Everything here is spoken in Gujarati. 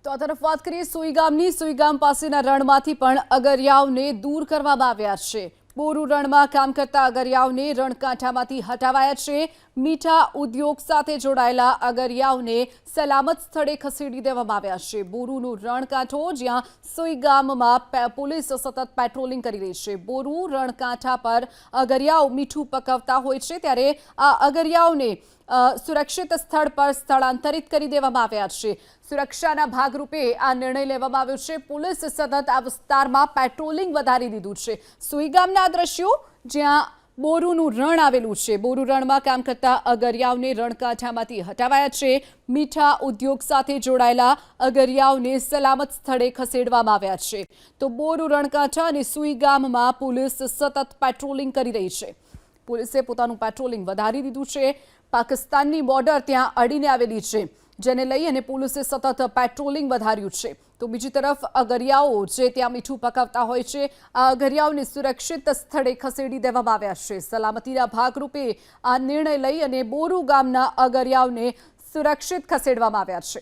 તો આ તરફ વાત કરીએ સુઈગામ પાસેના રણમાંથી પણ અગરિયાઓને દૂર કરવામાં આવ્યા છે। બોરુ રણમાં કામ કરતા અગરિયાઓને રણકાંઠામાંથી હટાવાયા છે। મીઠા ઉદ્યોગ સાથે જોડાયેલા અગરિયાઓને સલામત સ્થળે ખસેડી દેવામાં આવ્યા છે। બોરુનું રણકાંઠો જ્યાં સુઈગામમાં પોલીસ સતત પેટ્રોલિંગ કરી રહી છે। બોરુ રણકાંઠા પર અગરિયાઓ મીઠું પકવતા હોય છે, ત્યારે આ અગરિયાઓને સુરક્ષિત સ્થળ પર સ્થળાંતરિત કરી દેવામાં આવ્યા છે। સુરક્ષાના ભાગરૂપે આ નિર્ણય લેવામાં આવ્યો છે। પોલીસ સતત આ વિસ્તારમાં પેટ્રોલિંગ વધારી દીધું છે। સુઈગામના દ્રશ્યો જ્યાં બોરુનું રણ આવેલું છે। બોરુ રણમાં કામ કરતા અગરિયાઓને રણકાંઠામાંથી હટાવાયા છે। મીઠા ઉદ્યોગ સાથે જોડાયેલા અગરિયાઓને સલામત સ્થળે ખસેડવામાં આવ્યા છે। તો બોરુ રણકાંઠા અને સુઈગામમાં પોલીસ સતત પેટ્રોલિંગ કરી રહી છે। પોલીસે પોતાનું પેટ્રોલિંગ વધારી દીધું છે। પાકિસ્તાનની બોર્ડર ત્યાં અડીને આવેલી છે, જેને લઈ અને પોલીસે સતત પેટ્રોલિંગ વધાર્યું છે। તો બીજી તરફ અગરિયાઓ જે ત્યાં મીઠું પકાવતા હોય છે, આ અગરિયાઓને સુરક્ષિત સ્થળે ખસેડી દેવામાં આવ્યા છે। સલામતીના ભાગરૂપે આ નિર્ણય લઈ અને બોરુ ગામના અગરિયાઓને સુરક્ષિત ખસેડવામાં આવ્યા છે।